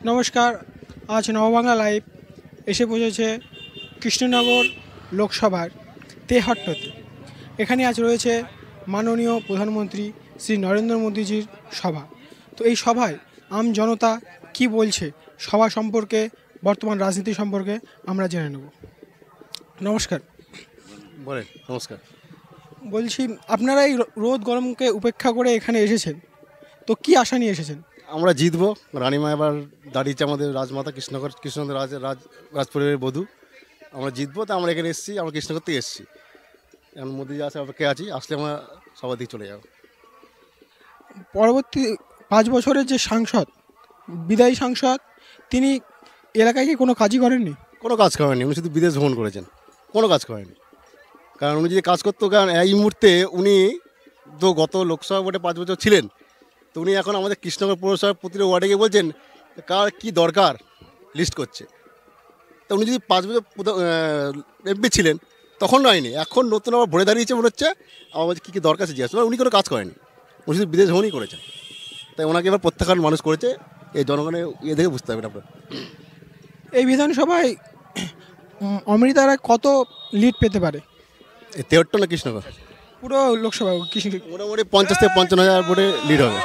নমস্কার। আজ নববাংলা লাইভ এসে পৌঁছেছে কৃষ্ণনগর লোকসভার তেহট্টতে। এখানে আজ রয়েছে মাননীয় প্রধানমন্ত্রী শ্রী নরেন্দ্র মোদীজির সভা। তো এই সভায় আম জনতা কি বলছে সভা সম্পর্কে, বর্তমান রাজনীতি সম্পর্কে আমরা জেনে নেব। নমস্কার। বলেন। নমস্কার। বলছি, আপনারা এই রোদ গরমকে উপেক্ষা করে এখানে এসেছেন, তো কি আশা নিয়ে এসেছেন? আমরা জিতবো। রানীমা এবার দাঁড়িয়েছে আমাদের রাজমাতা, কৃষ্ণনগর রাজপরিবারের বধূ। আমরা জিতবো, তা আমরা এখানে এসেছি। আমরা কৃষ্ণনগর থেকে এসেছি। এখন মোদি আসে অপেক্ষায় আছি, আসলে আমরা সবার দিকে চলে যাব। পরবর্তী 5 বছরের যে সাংসদ, বিদায়ী সাংসদ, তিনি এলাকায় কি কোনো কাজই করেননি? কোনো কাজ করেনি। উনি শুধু বিদেশ ভ্রমণ করেছেন, কোনো কাজ করেনি। কারণ উনি যদি কাজ করতো, কারণ এই মুহূর্তে উনি তো গত লোকসভা ভোটে 5 বছর ছিলেন, তো উনি এখন আমাদের কৃষ্ণনগর পৌরসভার প্রতিটা ওয়ার্ডে গিয়ে বলছেন কার কী দরকার লিস্ট করছে। তো উনি যদি 5 বছর এমপি ছিলেন তখন নয়নি, এখন নতুন আবার ভরে দাঁড়িয়েছে মনে হচ্ছে আমার কী কী দরকার আছে জিজ্ঞাসা। উনি কোনো কাজ করেনি, উনি শুধু বিদেশ ভ্রমণই করেছেন। তাই ওনাকে এবার প্রত্যাখ্যান মানুষ করেছে। এই জনগণের ইয়ে দেখে বুঝতে পারবেন আপনার। এই বিধানসভায় অমৃতা রায় কত লিড পেতে পারে? এই 73 না কৃষ্ণনগর পুরো লোকসভা মোটামুটি 50 থেকে 55,000 ভোটে লিড হবে।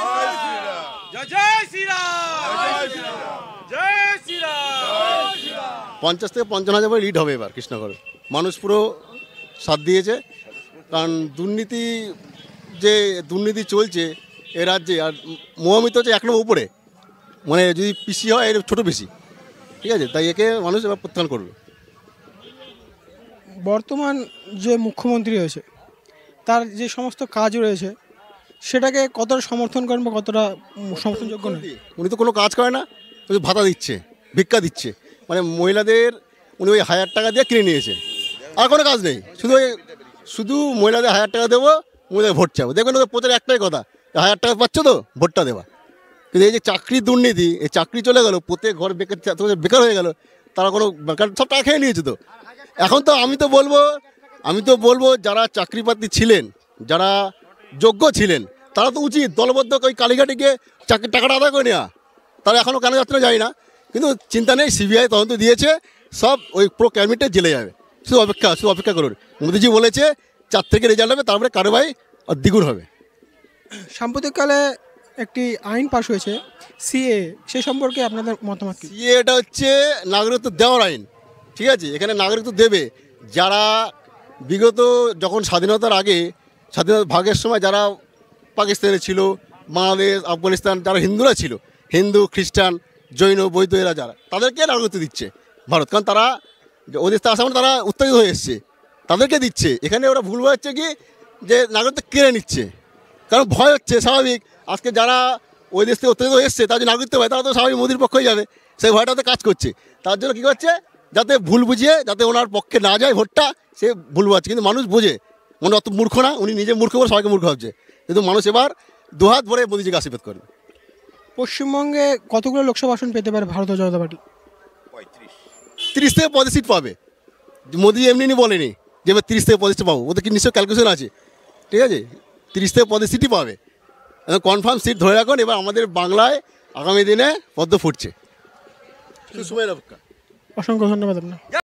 50 থেকে 55,000 ভোটে লিড হবে এবার কৃষ্ণনগরে। মানুষ পুরো সাথ দিয়েছে। কারণ দুর্নীতি চলছে এ রাজ্যে, আর মহামিত হচ্ছে 1 নম্বর উপরে, মানে যদি পিসি হয় এর ছোটো পিসি, ঠিক আছে। তাই একে মানুষ এবার প্রত্যাখ্যান করবে। বর্তমান যে মুখ্যমন্ত্রী হয়েছে তার যে সমস্ত কাজ রয়েছে সেটাকে কতটা সমর্থন করেন বা কতটা সমর্থনযোগ্য নয়? উনি তো কোনো কাজ করে না, শুধু ভাতা দিচ্ছে, ভিক্ষা দিচ্ছে। মানে মহিলাদের উনি ওই 1000 টাকা দিয়ে কিনে নিয়েছে, আর কোনো কাজ নেই। শুধু মহিলাদের 1000 টাকা দেবো, মহিলাদের ভোট চাবো। দেখবেন ওদের প্রচারে একটাই কথা, 1000 টাকা পাচ্ছ তো ভোটটা দেওয়া। কিন্তু এই যে চাকরির দুর্নীতি, এই চাকরি চলে গেল, প্রত্যেক ঘর বেকার হয়ে গেল, তারা কোনো সব টাকা খেয়ে নিয়েছে। তো এখন তো আমি তো বলবো যারা চাকরি প্রার্থী ছিলেন, যারা যোগ্য ছিলেন, তারা তো উচিত দলবদ্ধ ওই কালীঘাটে গিয়ে চাকরির টাকাটা আদায় করে নেওয়া। তারা এখনও কেন যাত্রা যায় না, কিন্তু চিন্তা নেই, সিবিআই তদন্ত দিয়েছে, সব ওই পুরো ক্যাবিনেটে জেলে যাবে। শুধু অপেক্ষা করুন। মোদিজি বলেছে 4 থেকে রেজাল্ট হবে, তারপরে কারবাই দ্বিগুণ হবে। সাম্প্রতিককালে একটি আইন পাশ হয়েছে সিএ, সে সম্পর্কে আপনাদের মতামত কি? সিএটা হচ্ছে নাগরিকত্ব দেওয়ার আইন, ঠিক আছে। এখানে নাগরিকত্ব দেবে যারা বিগত যখন স্বাধীনতার আগে, স্বাধীনতা ভাগের সময় যারা পাকিস্তানে ছিল, বাংলাদেশ, আফগানিস্তান, যারা হিন্দুরা ছিল, হিন্দু, খ্রিস্টান, জৈন, বৌদ্ধ, এরা যারা, তাদেরকে নাগরিকত্ব দিচ্ছে ভারত। কারণ তারা ওদের আসামে তারা উত্তেজিত হয়ে এসছে, তাদেরকে দিচ্ছে। এখানে ওরা ভুল হচ্ছে কি যে নাগরিকত্ব কেড়ে নিচ্ছে, কারণ ভয় হচ্ছে স্বাভাবিক। আজকে যারা ওই দেশ থেকে উত্তেজিত হয়ে এসছে, তার যে নাগরিকত্ব হয়, তারা তো স্বাভাবিক মোদির পক্ষে যাবে, সেই ভয়টাতে কাজ করছে। তার জন্য কী করছে, যাতে ভুল বুঝিয়ে যাতে ওনার পক্ষে না যায় ভোটটা, সে ভুল বুঝাচ্ছে। কিন্তু মানুষ বোঝে, মনে অত মূর্খ না, উনি নিজে মূর্খ বলে সবাইকে মূর্খ ভাবছে। কিন্তু মানুষ এবার দুহাত ভরে মোদিজিকে আশীর্বাদ করবে। পশ্চিমবঙ্গে কতগুলো লোকসভা আসন পেতে পারে ভারতীয় জনতা পার্টি? 30 থেকে 35 সিট পাবে। মোদি এমনি বলেনি যে এবার 30 থেকে 35 পাবো, ওদের কি নিশ্চয় ক্যালকুলেশন আছে, ঠিক আছে। 30 থেকে 35 সিটই পাবে, কনফার্ম সিট ধরে রাখুন। এবার আমাদের বাংলায় আগামী দিনে পদ্ম ফুটছে, সময়ের অপেক্ষা। অসংখ্য ধন্যবাদ আপনার।